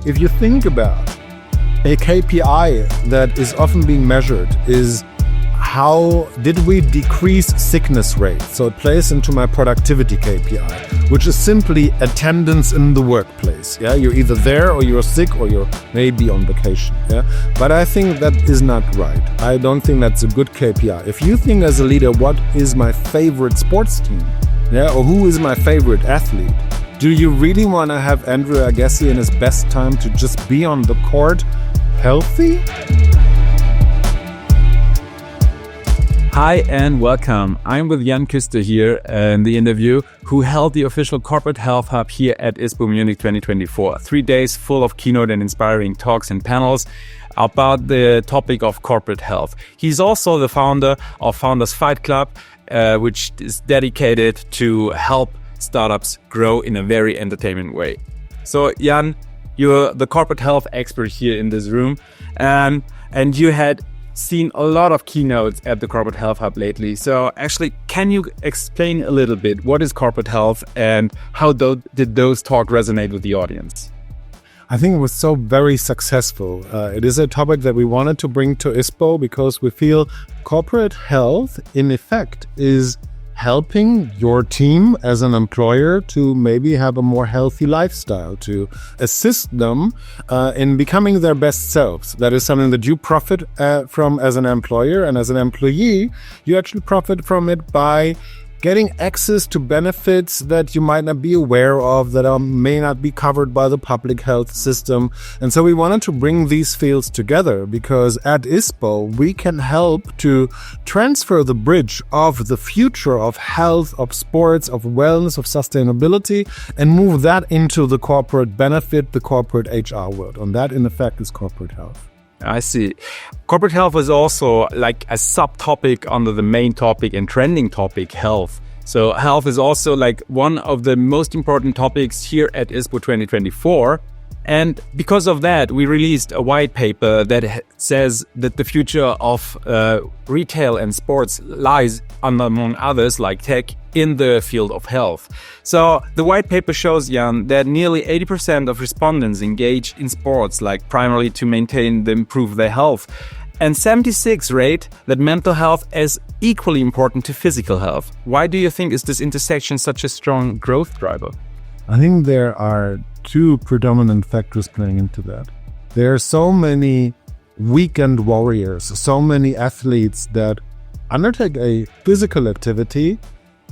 if you think about a KPI that is often being measured is how did we decrease sickness rate? So it plays into my productivity KPI, which is simply attendance in the workplace. Yeah, you're either there or you're sick or you're maybe on vacation. Yeah, but I think that is not right. I don't think that's a good KPI. If you think as a leader, what is my favorite sports team? Yeah, or who is my favorite athlete? Do you really want to have Andrew Agassi in his best time to just be on the court healthy? Hi and welcome. I'm with Jan Küster here in the interview, who held the official Corporate Health Hub here at ISPO Munich 2024. 3 days full of keynote and inspiring talks and panels about the topic of corporate health. He's also the founder of Founders Fight Club, which is dedicated to help startups grow in a very entertainment way. So Jan, you're the corporate health expert here in this room, and you had seen a lot of keynotes at the Corporate Health Hub lately. So actually, can you explain a little bit what is corporate health and how did those talks resonate with the audience? I think it was so very successful. It is a topic that we wanted to bring to ISPO because we feel corporate health, in effect, is helping your team as an employer to maybe have a more healthy lifestyle, to assist them in becoming their best selves. That is something that you profit from as an employer, and as an employee, you actually profit from it by getting access to benefits that you might not be aware of, that may not be covered by the public health system. And so we wanted to bring these fields together because at ISPO, we can help to transfer the bridge of the future of health, of sports, of wellness, of sustainability, and move that into the corporate benefit, the corporate HR world. And that, in effect, is corporate health. I see. Corporate health is also like a subtopic under the main topic and trending topic, health. So health is also like one of the most important topics here at ISPO 2024. And because of that, we released a white paper that says that the future of retail and sports lies, among others, like tech, in the field of health. So the white paper shows, Jan, that nearly 80% of respondents engage in sports, like primarily to maintain and improve their health. And 76% rate that mental health is equally important to physical health. Why do you think is this intersection such a strong growth driver? I think there are two predominant factors playing into that. There are so many weekend warriors, so many athletes that undertake a physical activity,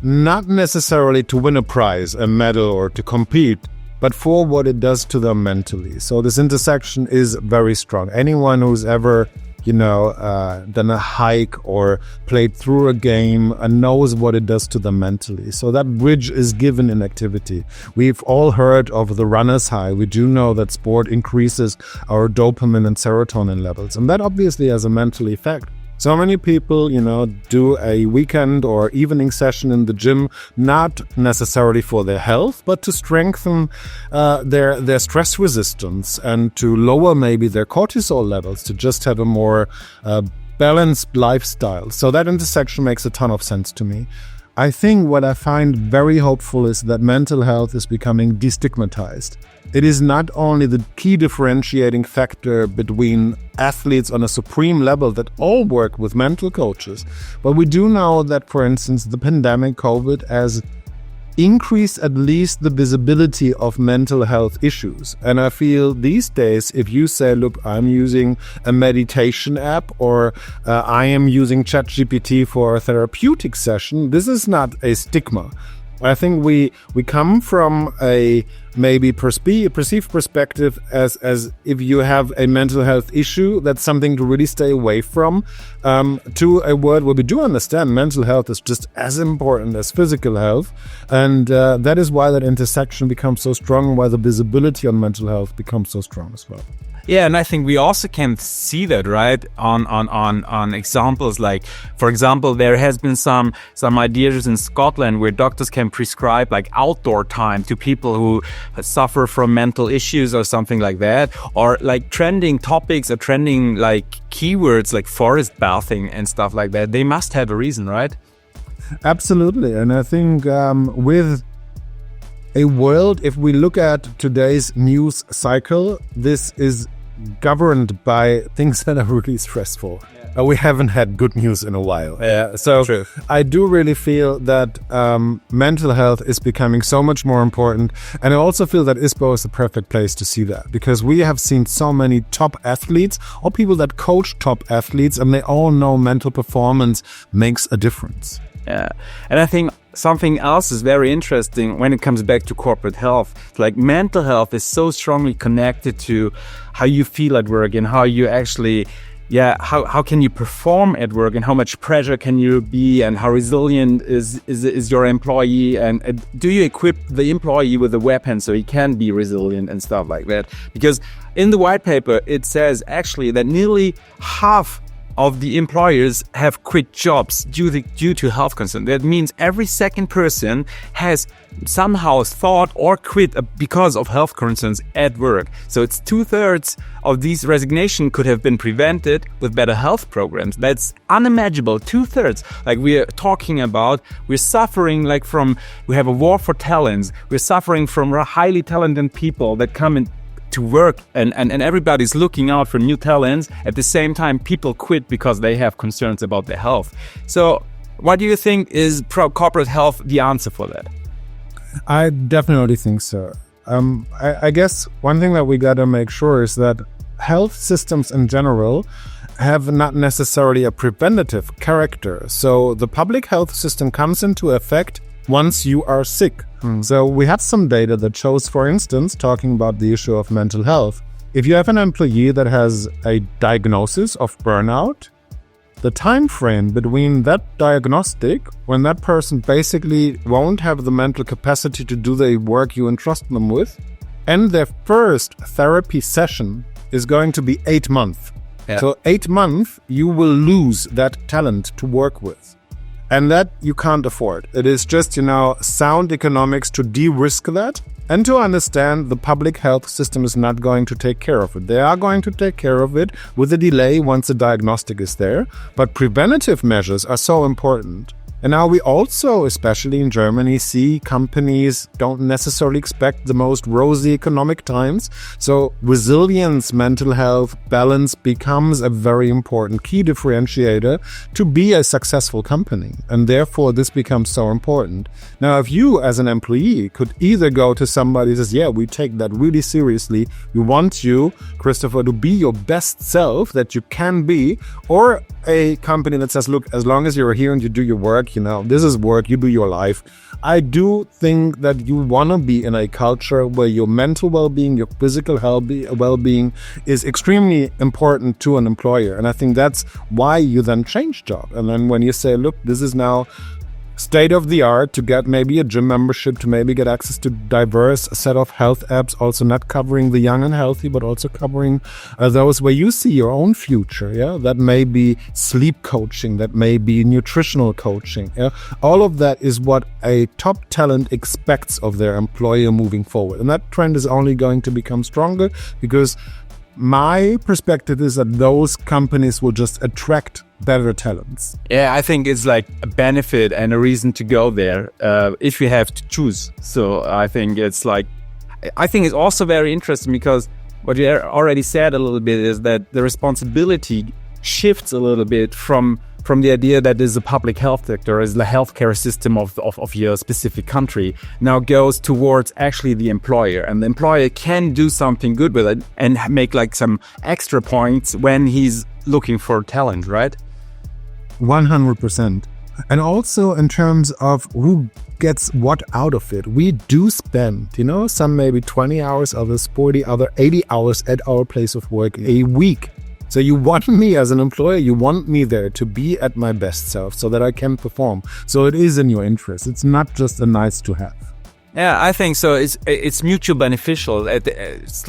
not necessarily to win a prize, a medal, or to compete, but for what it does to them mentally. So this intersection is very strong. Anyone who's ever done a hike or played through a game and knows what it does to them mentally. So that bridge is given in activity. We've all heard of the runner's high. We do know that sport increases our dopamine and serotonin levels, and that obviously has a mental effect. So many people, do a weekend or evening session in the gym, not necessarily for their health, but to strengthen their stress resistance and to lower maybe their cortisol levels, to just have a more balanced lifestyle. So that intersection makes a ton of sense to me. I think what I find very hopeful is that mental health is becoming destigmatized. It is not only the key differentiating factor between athletes on a supreme level that all work with mental coaches, but we do know that, for instance, the pandemic, COVID, has increased at least the visibility of mental health issues. And I feel these days, if you say, look, I'm using a meditation app or I am using ChatGPT for a therapeutic session, this is not a stigma. I think we come from a maybe perceived perspective as if you have a mental health issue, that's something to really stay away from, to a world where we do understand mental health is just as important as physical health. And that is why that intersection becomes so strong, and why the visibility on mental health becomes so strong as well. Yeah, and I think we also can see that, right, on examples like, for example, there has been some ideas in Scotland where doctors can prescribe like outdoor time to people who suffer from mental issues or something like that, or like trending topics or trending like keywords like forest bathing and stuff like that. They must have a reason, right? Absolutely, and I think with a world, if we look at today's news cycle, this is governed by things that are really stressful. We haven't had good news in a while. So True. I do really feel that mental health is becoming so much more important. And I also feel that ISPO is the perfect place to see that, because we have seen so many top athletes or people that coach top athletes, and they all know mental performance makes a difference. Yeah. And I think something else is very interesting when it comes back to corporate health. Like mental health is so strongly connected to how you feel at work and how you actually, how can you perform at work and how much pressure can you be and how resilient is your employee, and do you equip the employee with a weapon so he can be resilient and stuff like that. Because in the white paper, it says actually that nearly half of the employers have quit jobs due to health concerns. That means every second person has somehow thought or quit because of health concerns at work. So it's 2/3 of these resignations could have been prevented with better health programs. That's unimaginable. 2/3. Like we are talking about, we're suffering we have a war for talents. We're suffering from highly talented people that come in to work, and everybody's looking out for new talents. At the same time, people quit because they have concerns about their health. So what do you think is corporate health the answer for that? I definitely think so. I guess one thing that we got to make sure is that health systems in general have not necessarily a preventative character. So the public health system comes into effect once you are sick. So we have some data that shows, for instance, talking about the issue of mental health, if you have an employee that has a diagnosis of burnout, the time frame between that diagnostic, when that person basically won't have the mental capacity to do the work you entrust them with, and their first therapy session is going to be 8 months. Yeah. So 8 months, you will lose that talent to work with. And that you can't afford. It is just, sound economics to de-risk that and to understand the public health system is not going to take care of it. They are going to take care of it with a delay once the diagnostic is there. But preventative measures are so important. And now we also, especially in Germany, see companies don't necessarily expect the most rosy economic times. So resilience, mental health, balance becomes a very important key differentiator to be a successful company. And therefore, this becomes so important. Now, if you as an employee could either go to somebody who says, yeah, we take that really seriously. We want you, Christopher, to be your best self that you can be, or a company that says, look, as long as you're here and you do your work, this is work, you do your life. I do think that you want to be in a culture where your mental well-being, your physical well-being is extremely important to an employer. And I think that's why you then change job. And then when you say, look, this is now state of the art to get maybe a gym membership, to maybe get access to diverse set of health apps, also not covering the young and healthy, but also covering those where you see your own future. Yeah, that may be sleep coaching, that may be nutritional coaching. Yeah, all of that is what a top talent expects of their employer moving forward, and that trend is only going to become stronger because my perspective is that those companies will just attract better talents. Yeah, I think it's like a benefit and a reason to go there if you have to choose. So I think it's also very interesting because what you already said a little bit is that the responsibility shifts a little bit from the idea that is a public health sector, is the healthcare system of your specific country, now goes towards actually the employer. And the employer can do something good with it and make some extra points when he's looking for talent, right? 100%. And also in terms of who gets what out of it. We do spend, some maybe 20 hours, others 40, other 80 hours at our place of work a week. So you want me as an employer, you want me there to be at my best self so that I can perform. So it is in your interest. It's not just a nice to have. Yeah, I think so. It's mutual beneficial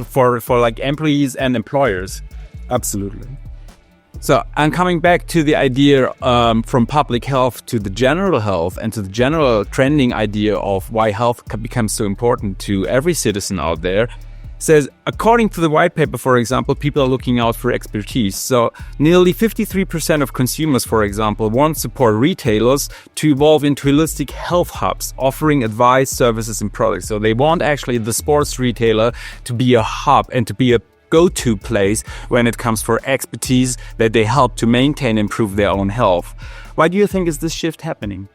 for employees and employers. Absolutely. So I'm coming back to the idea from public health to the general health and to the general trending idea of why health becomes so important to every citizen out there. says, according to the white paper, for example, people are looking out for expertise. So nearly 53% of consumers, for example, want to support retailers to evolve into holistic health hubs, offering advice, services, and products. So they want actually the sports retailer to be a hub and to be a go-to place when it comes for expertise that they help to maintain and improve their own health. Why do you think is this shift happening?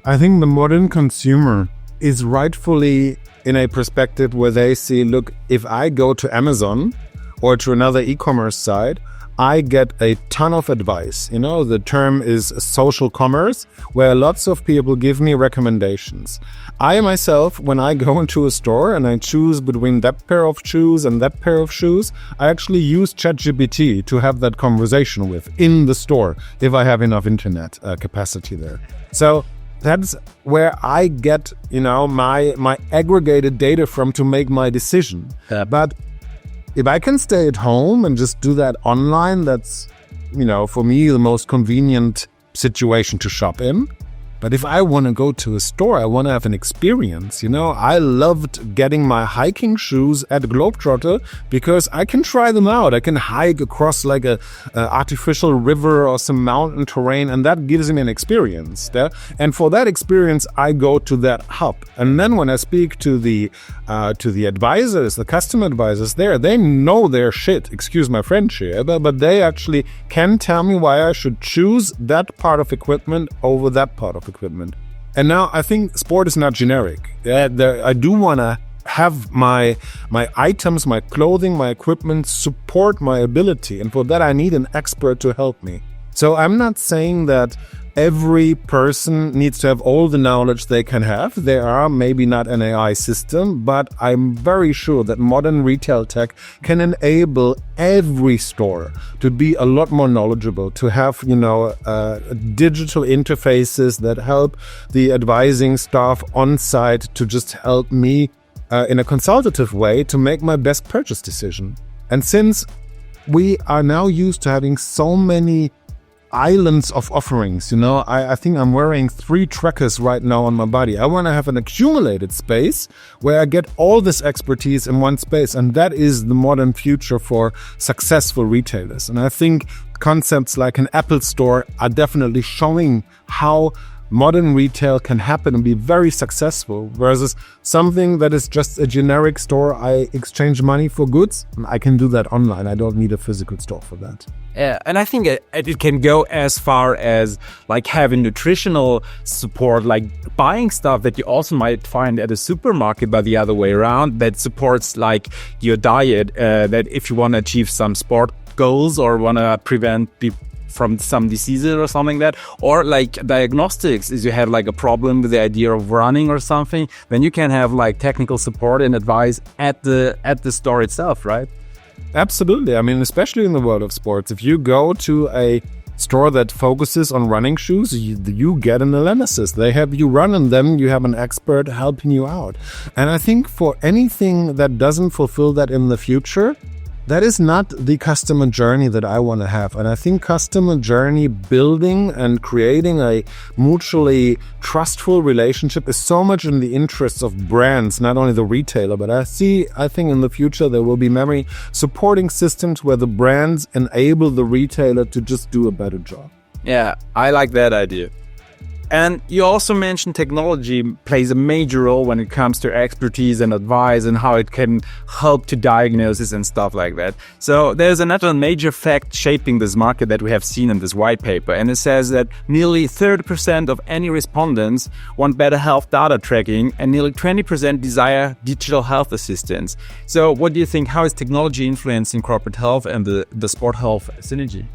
I think the modern consumer is rightfully in a perspective where they see, look, if I go to Amazon or to another e-commerce site, I get a ton of advice. You know, the term is social commerce, where lots of people give me recommendations. I myself, when I go into a store and I choose between that pair of shoes and that pair of shoes, I actually use ChatGPT to have that conversation with in the store if I have enough internet capacity there. So that's where I get, my aggregated data from to make my decision. But if I can stay at home and just do that online, that's, for me, the most convenient situation to shop in. But if I want to go to a store, I want to have an experience. I loved getting my hiking shoes at Globetrotter because I can try them out. I can hike across like a artificial river or some mountain terrain, and that gives me an experience. Yeah? And for that experience, I go to that hub. And then when I speak to the advisors, the customer advisors there, they know their shit. Excuse my French here, but they actually can tell me why I should choose that part of equipment over that part of equipment. And now I think sport is not generic. I do want to have my items, my clothing, my equipment support my ability. And for that, I need an expert to help me. So I'm not saying that every person needs to have all the knowledge they can have. There are maybe not an AI system, but I'm very sure that modern retail tech can enable every store to be a lot more knowledgeable, to have, digital interfaces that help the advising staff on site to just help me in a consultative way to make my best purchase decision. And since we are now used to having so many islands of offerings, I think I'm wearing 3 trackers right now on my body. I want to have an accumulated space where I get all this expertise in one space, and that is the modern future for successful retailers. And I think concepts like an Apple store are definitely showing how modern retail can happen and be very successful versus something that is just a generic store. I exchange money for goods. I can do that online. I don't need a physical store for that. Yeah, and I think it can go as far as like having nutritional support, like buying stuff that you also might find at a supermarket, but the other way around, that supports like your diet, that if you want to achieve some sport goals or want to prevent from some diseases or something like that, or like diagnostics, is you have like a problem with the idea of running or something, then you can have like technical support and advice at the store itself, right? Absolutely. I mean, especially in the world of sports, if you go to a store that focuses on running shoes, you get an analysis. They have you run in them, you have an expert helping you out. And I think for anything that doesn't fulfill that in the future, that is not the customer journey that I want to have. And I think customer journey building and creating a mutually trustful relationship is so much in the interests of brands, not only the retailer, but I think in the future there will be many supporting systems where the brands enable the retailer to just do a better job. Yeah, I like that idea. And you also mentioned technology plays a major role when it comes to expertise and advice and how it can help to diagnosis and stuff like that. So there's another major fact shaping this market that we have seen in this white paper. And it says that nearly 30% of any respondents want better health data tracking and nearly 20% desire digital health assistance. So what do you think? How is technology influencing corporate health and the sport health synergy?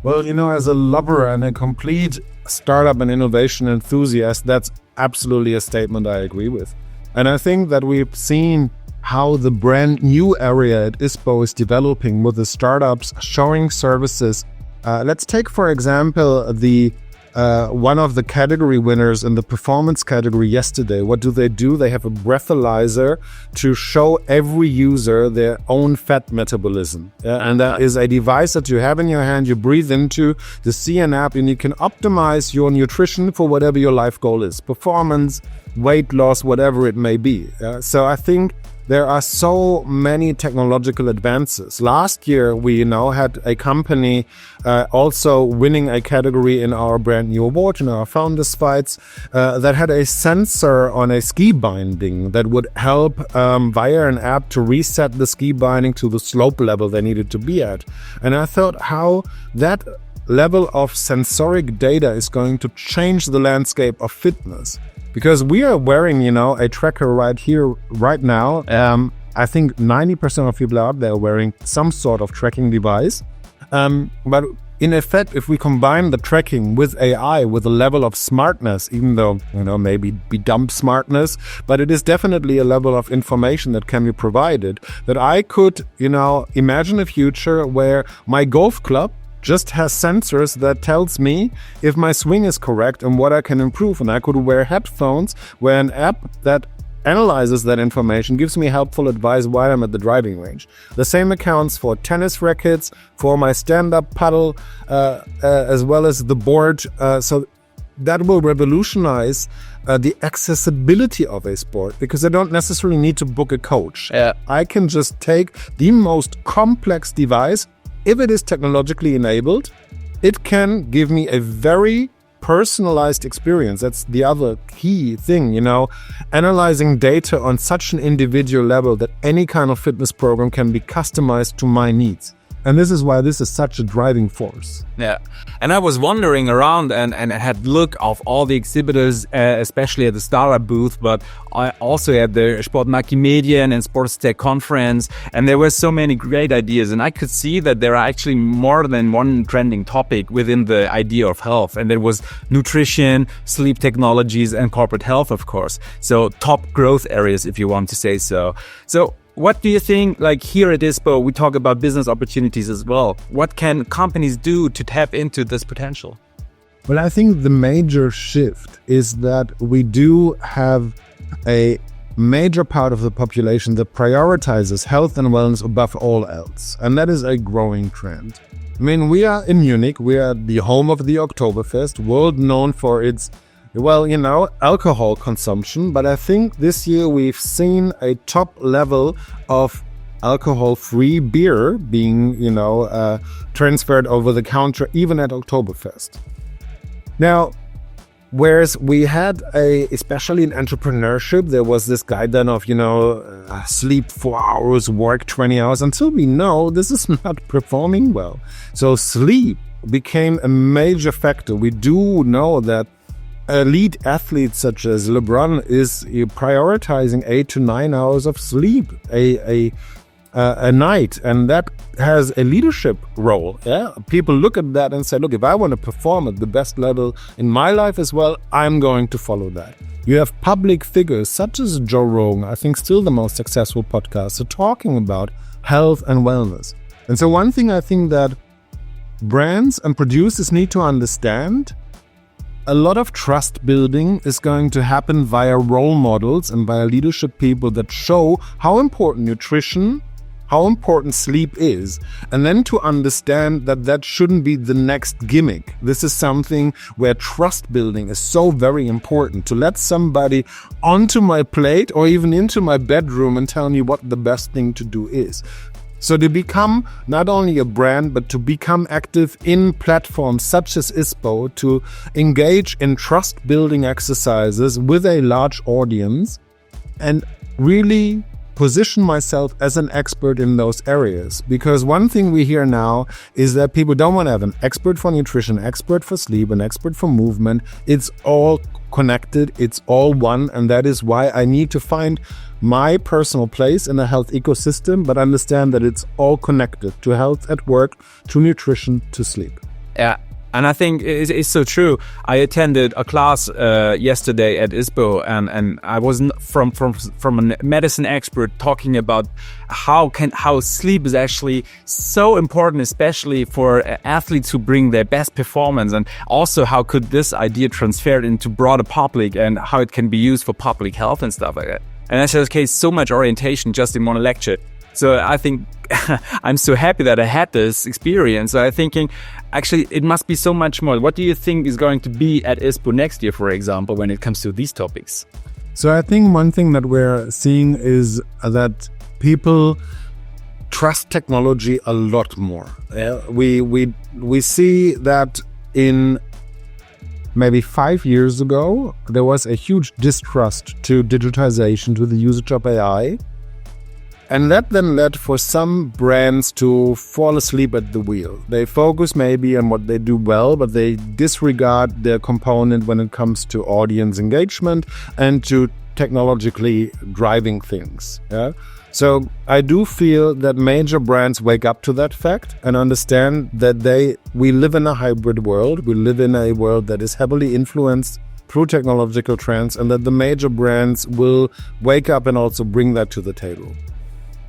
Well, as a lover and a complete startup and innovation enthusiast, that's absolutely a statement I agree with. And I think that we've seen how the brand new area at ISPO is developing with the startups showing services. Let's take, for example, the one of the category winners in the performance category yesterday. What do? They have a breathalyzer to show every user their own fat metabolism. And that is a device that you have in your hand, you breathe into, you see an app, and you can optimize your nutrition for whatever your life goal is. Performance, weight loss, whatever it may be. So I think there are so many technological advances. Last year, we had a company also winning a category in our brand new award, in our Founders Fights, that had a sensor on a ski binding that would help via an app to reset the ski binding to the slope level they needed to be at. And I thought how that level of sensoric data is going to change the landscape of fitness. Because we are wearing, a tracker right here, right now. I think 90% of people out there are wearing some sort of tracking device. But in effect, if we combine the tracking with AI, with a level of smartness, even though, maybe be dumb smartness, but it is definitely a level of information that can be provided, that I could, imagine a future where my golf club just has sensors that tells me if my swing is correct and what I can improve. And I could wear headphones where an app that analyzes that information gives me helpful advice while I'm at the driving range. The same accounts for tennis rackets, for my stand-up paddle, as well as the board. So that will revolutionize the accessibility of a sport, because I don't necessarily need to book a coach. I can just take the most complex device. If it is technologically enabled, it can give me a very personalized experience. That's the other key thing, analyzing data on such an individual level that any kind of fitness program can be customized to my needs. And this is why this is such a driving force. Yeah. And I was wandering around and had look of all the exhibitors, especially at the Startup booth, but I also at the Sportmackie-Medien and Sports Tech conference. And there were so many great ideas. And I could see that there are actually more than one trending topic within the idea of health. And there was nutrition, sleep technologies, and corporate health, of course. So top growth areas, if you want to say so. So what do you think, like here at ISPO, we talk about business opportunities as well. What can companies do to tap into this potential? Well, I think the major shift is that we do have a major part of the population that prioritizes health and wellness above all else. And that is a growing trend. I mean, we are in Munich. We are the home of the Oktoberfest, world known for its alcohol consumption, but I think this year we've seen a top level of alcohol-free beer being, transferred over the counter, even at Oktoberfest. Now, whereas we had especially in entrepreneurship, there was this guideline of, sleep 4 hours, work 20 hours, until we know this is not performing well. So sleep became a major factor. We do know that elite athletes such as LeBron is prioritizing 8 to 9 hours of sleep a night, and that has a leadership role. People look at that and say, look, if I want to perform at the best level in my life as well, I'm going to follow that. You have public figures such as Joe Rogan, I think still the most successful podcaster, talking about health and wellness. And so one thing I think that brands and producers need to understand, a lot of trust building is going to happen via role models and via leadership people that show how important nutrition, how important sleep is, and then to understand that that shouldn't be the next gimmick. This is something where trust building is so very important, to let somebody onto my plate or even into my bedroom and tell me what the best thing to do is. So to become not only a brand, but to become active in platforms such as ISPO, to engage in trust-building exercises with a large audience and really position myself as an expert in those areas. Because one thing we hear now is that people don't want to have an expert for nutrition, expert for sleep, an expert for movement. It's all connected, it's all one, and that is why I need to find my personal place in a health ecosystem, but understand that it's all connected to health at work, to nutrition, to sleep. Yeah. And I think it's so true. I attended a class yesterday at ISPO, and I was from a medicine expert talking about how sleep is actually so important, especially for athletes who bring their best performance, and also how could this idea transfer into broader public and how it can be used for public health and stuff like that. And I said, okay, so much orientation just in one lecture. So I think I'm so happy that I had this experience. So I'm thinking, actually, it must be so much more. What do you think is going to be at ISPO next year, for example, when it comes to these topics? So I think one thing that we're seeing is that people trust technology a lot more. We see that in maybe 5 years ago, there was a huge distrust to digitization, to the usage of AI. And that then led for some brands to fall asleep at the wheel. They focus maybe on what they do well, but they disregard their component when it comes to audience engagement and to technologically driving things. Yeah? So I do feel that major brands wake up to that fact and understand that we live in a hybrid world. We live in a world that is heavily influenced through technological trends, and that the major brands will wake up and also bring that to the table.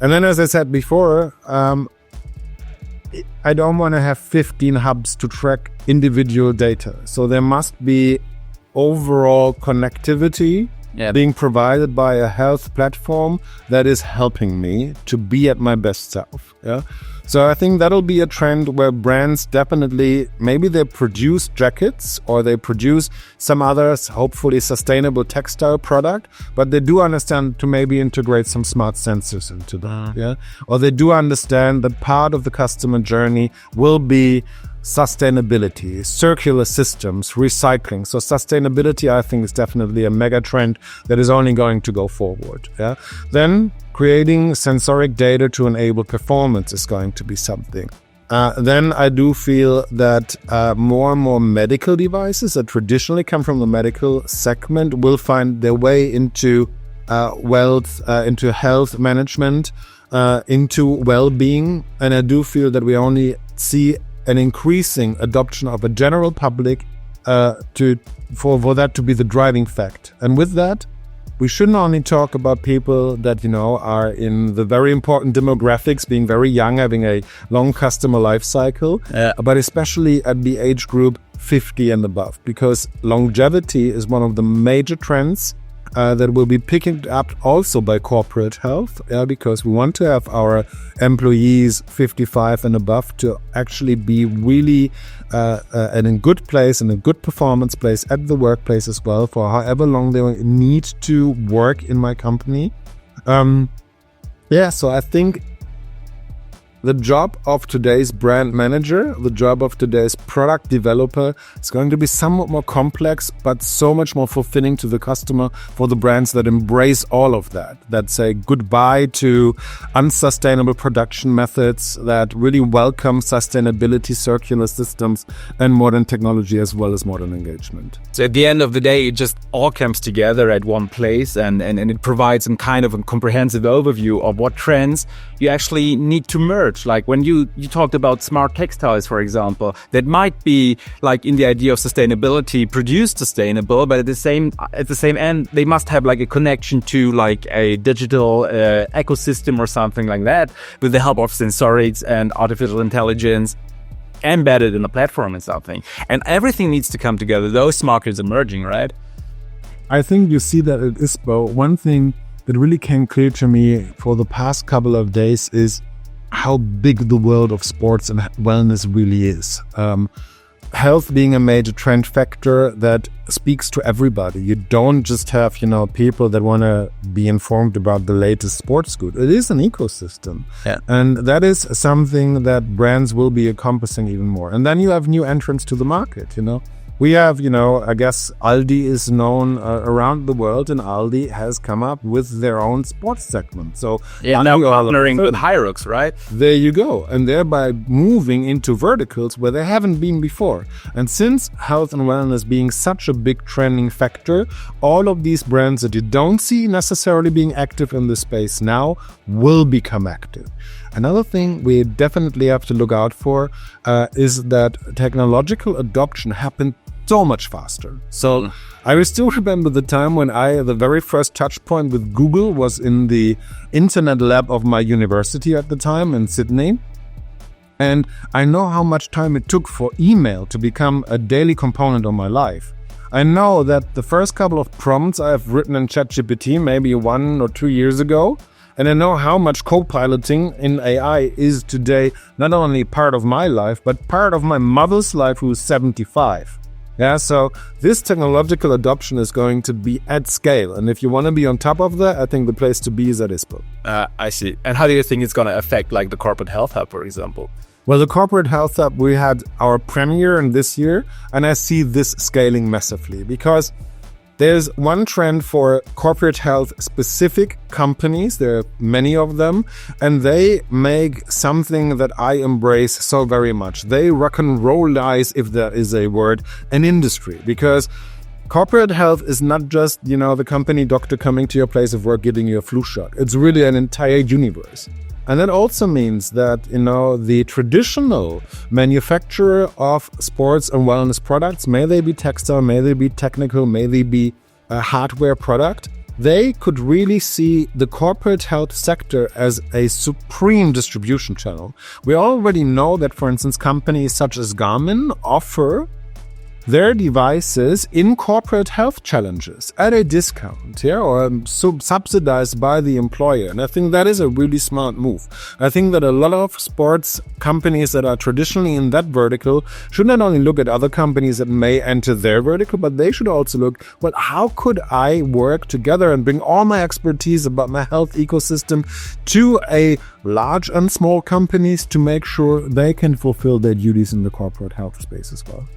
And then, as I said before, I don't want to have 15 hubs to track individual data. So there must be overall connectivity being provided by a health platform that is helping me to be at my best self. Yeah. So I think that'll be a trend where brands definitely, maybe they produce jackets or they produce some others, hopefully sustainable textile product, but they do understand to maybe integrate some smart sensors into that. Yeah. Or they do understand that part of the customer journey will be sustainability, circular systems, recycling. So sustainability, I think, is definitely a mega trend that is only going to go forward. Yeah. Then creating sensoric data to enable performance is going to be something. Then I do feel that more and more medical devices that traditionally come from the medical segment will find their way into wealth, into health management, into well-being. And I do feel that we only see an increasing adoption of a general public for that to be the driving fact. And with that, we shouldn't only talk about people that, are in the very important demographics, being very young, having a long customer life cycle, but especially at the age group 50 and above, because longevity is one of the major trends that will be picking up also by corporate health, because we want to have our employees 55 and above to actually be really in a good place, in a good performance place at the workplace as well, for however long they need to work in my company. So I think the job of today's brand manager, the job of today's product developer is going to be somewhat more complex, but so much more fulfilling to the customer for the brands that embrace all of that, that say goodbye to unsustainable production methods, that really welcome sustainability, circular systems, and modern technology as well as modern engagement. So at the end of the day, it just all comes together at one place and it provides some kind of a comprehensive overview of what trends you actually need to merge. Like when you talked about smart textiles, for example, that might be like in the idea of sustainability, produced sustainable, but at the same end, they must have like a connection to like a digital ecosystem or something like that with the help of sensorics and artificial intelligence embedded in the platform and something. And everything needs to come together. Those markets emerging, right? I think you see that at ISPO. One thing that really came clear to me for the past couple of days is how big the world of sports and wellness really is. Health being a major trend factor that speaks to everybody. You don't just have, people that want to be informed about the latest sports good. It is an ecosystem. Yeah. And that is something that brands will be encompassing even more. And then you have new entrants to the market, We have, I guess Aldi is known around the world, and Aldi has come up with their own sports segment. So now partnering with Hyrux, right? There you go. And thereby moving into verticals where they haven't been before. And since health and wellness being such a big trending factor, all of these brands that you don't see necessarily being active in this space now will become active. Another thing we definitely have to look out for is that technological adoption happened so much faster. So I still remember the time when the very first touch point with Google was in the internet lab of my university at the time in Sydney. And I know how much time it took for email to become a daily component of my life. I know that the first couple of prompts I have written in ChatGPT maybe 1 or 2 years ago, and I know how much co-piloting in AI is today not only part of my life, but part of my mother's life, who is 75. Yeah, so this technological adoption is going to be at scale. And if you want to be on top of that, I think the place to be is at ISPO. I see. And how do you think it's going to affect like the corporate health hub, for example? Well, the corporate health hub, we had our premiere in this year, and I see this scaling massively because there's one trend for corporate health specific companies. There are many of them, and they make something that I embrace so very much. They rock and rollize, if that is a word, an industry, because corporate health is not just, the company doctor coming to your place of work giving you a flu shot. It's really an entire universe. And that also means that, the traditional manufacturer of sports and wellness products, may they be textile, may they be technical, may they be a hardware product, they could really see the corporate health sector as a supreme distribution channel. We already know that, for instance, companies such as Garmin offer their devices in corporate health challenges at a discount, or subsidized by the employer. And I think that is a really smart move. I think that a lot of sports companies that are traditionally in that vertical should not only look at other companies that may enter their vertical, but they should also look, well, how could I work together and bring all my expertise about my health ecosystem to a large and small companies to make sure they can fulfill their duties in the corporate health space as well.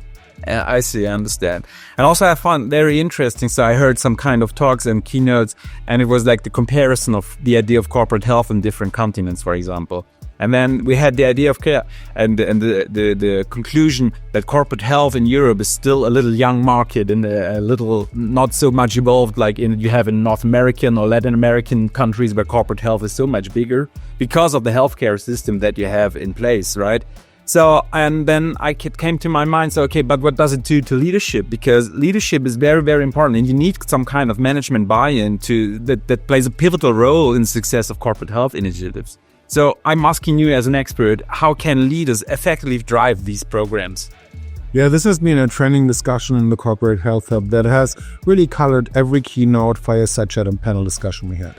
I see, I understand. And also I found very interesting, so I heard some kind of talks and keynotes, and it was like the comparison of the idea of corporate health in different continents, for example. And then we had the idea of care and the conclusion that corporate health in Europe is still a little young market and a little not so much evolved like you have in North American or Latin American countries where corporate health is so much bigger because of the healthcare system that you have in place, right? So, and then came to my mind, so, okay, but what does it do to leadership? Because leadership is very, very important, and you need some kind of management buy-in that plays a pivotal role in the success of corporate health initiatives. So I'm asking you as an expert, how can leaders effectively drive these programs? Yeah, this has been a trending discussion in the Corporate Health Hub that has really colored every keynote, fireside chat, and panel discussion we had.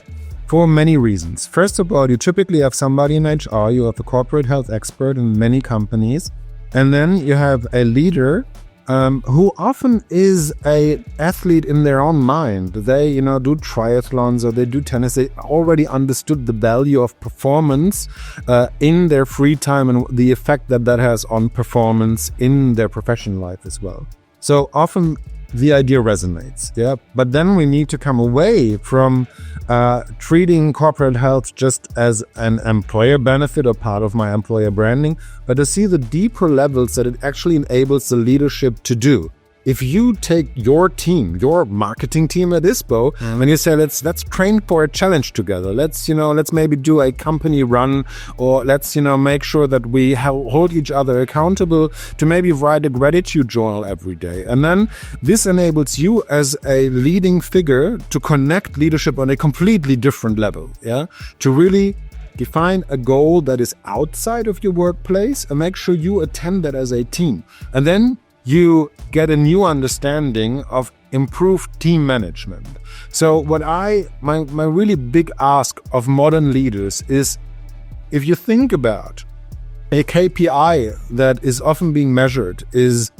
For many reasons. First of all, you typically have somebody in HR, you have a corporate health expert in many companies, and then you have a leader who often is an athlete in their own mind. They, do triathlons or they do tennis. They already understood the value of performance in their free time and the effect that has on performance in their professional life as well. So often the idea resonates, but then we need to come away from treating corporate health just as an employer benefit or part of my employer branding, but to see the deeper levels that it actually enables the leadership to do. If you take your team, your marketing team at ISPO, and you say, let's train for a challenge together. Let's maybe do a company run, or let's, make sure that we hold each other accountable to maybe write a gratitude journal every day. And then this enables you as a leading figure to connect leadership on a completely different level, to really define a goal that is outside of your workplace and make sure you attend that as a team. And then you get a new understanding of improved team management. So what my really big ask of modern leaders is, if you think about a KPI that is often being measured, is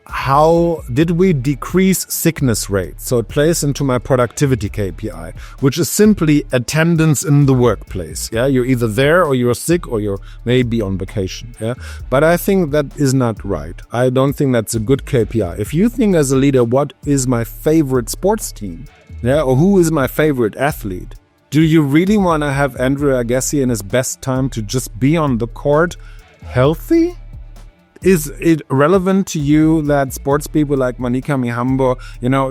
how did we decrease sickness rates? So it plays into my productivity KPI, which is simply attendance in the workplace. You're either there or you're sick or you're maybe on vacation. But I think that is not right. I don't think that's a good KPI. If you think as a leader, what is my favorite sports team? Or who is my favorite athlete? Do you really want to have Andrew Agassi in his best time to just be on the court healthy? Is it relevant to you that sports people like Monica Mihambo,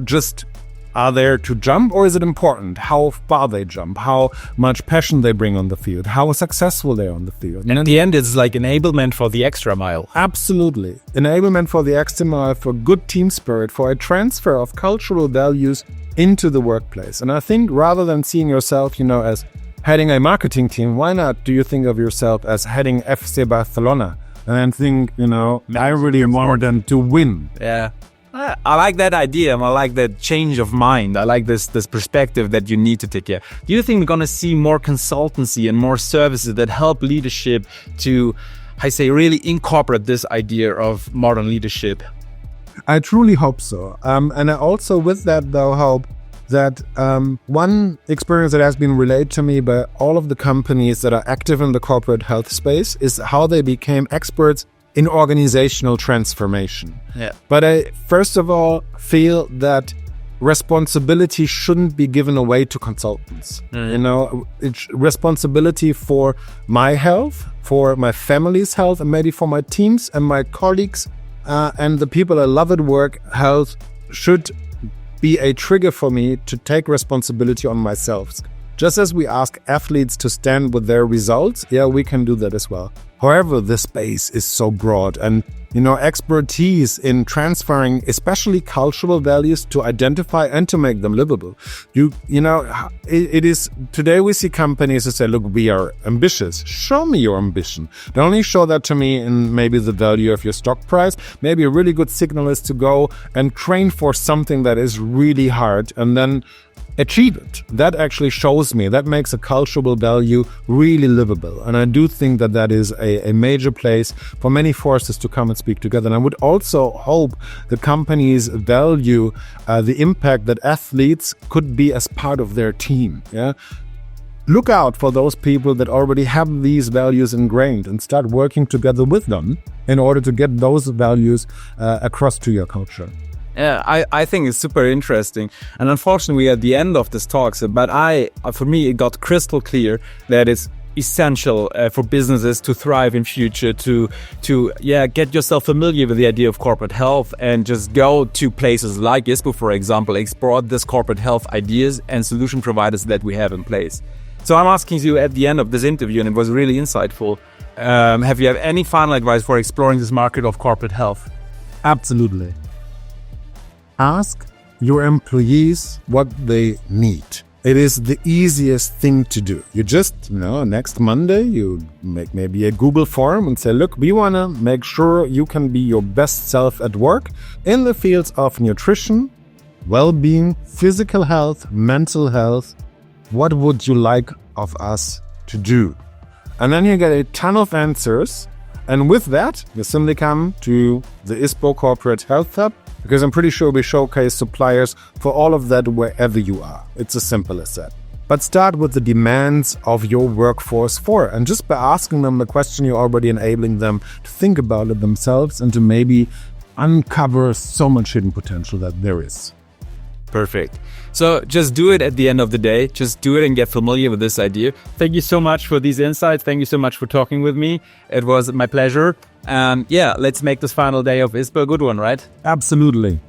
just are there to jump, or is it important how far they jump, how much passion they bring on the field, how successful they are on the field? And in the end, it's like enablement for the extra mile. Absolutely. Enablement for the extra mile, for good team spirit, for a transfer of cultural values into the workplace. And I think rather than seeing yourself, as heading a marketing team, why not do you think of yourself as heading FC Barcelona? And think, I really want them to win. Yeah. I like that idea, and I like that change of mind. I like this perspective that you need to take care. Do you think we're going to see more consultancy and more services that help leadership to, really incorporate this idea of modern leadership? I truly hope so. And I also, with that, though, hope that one experience that has been relayed to me by all of the companies that are active in the corporate health space is how they became experts in organizational transformation. Yeah. But I, first of all, feel that responsibility shouldn't be given away to consultants. You know, it's responsibility for my health, for my family's health, and maybe for my teams and my colleagues and the people I love at work. Health should be a trigger for me to take responsibility on myself. Just as we ask athletes to stand with their results, yeah, we can do that as well. However, the space is so broad, and you know, expertise in transferring especially cultural values to identify and to make them livable. You know, it is today we see companies that say, look, we are ambitious. Show me your ambition. Don't only show that to me in maybe the value of your stock price. Maybe a really good signal is to go and train for something that is really hard and then achieve it. That actually shows me, that makes a cultural value really livable. And I do think that that is a major place for many forces to come and speak together. And I would also hope the companies value the impact that athletes could be as part of their team. Yeah. Look out for those people that already have these values ingrained and start working together with them in order to get those values across to your culture. Yeah, I think it's super interesting. And unfortunately, we're at the end of this talk. But for me, it got crystal clear that it's essential for businesses to thrive in future, to get yourself familiar with the idea of corporate health and just go to places like ISPO, for example, explore this corporate health ideas and solution providers that we have in place. So I'm asking you at the end of this interview, and it was really insightful, have you any final advice for exploring this market of corporate health? Absolutely. Ask your employees what they need. It is the easiest thing to do. You just, next Monday, you make maybe a Google form and say, look, we want to make sure you can be your best self at work in the fields of nutrition, well-being, physical health, mental health. What would you like of us to do? And then you get a ton of answers. And with that, you simply come to the ISPO Corporate Health Hub, because I'm pretty sure we showcase suppliers for all of that wherever you are. It's as simple as that. But start with the demands of your workforce and just by asking them the question, you're already enabling them to think about it themselves and to maybe uncover so much hidden potential that there is. Perfect. So just do it at the end of the day. Just do it and get familiar with this idea. Thank you so much for these insights. Thank you so much for talking with me. It was my pleasure. And let's make this final day of ISPO a good one, right? Absolutely.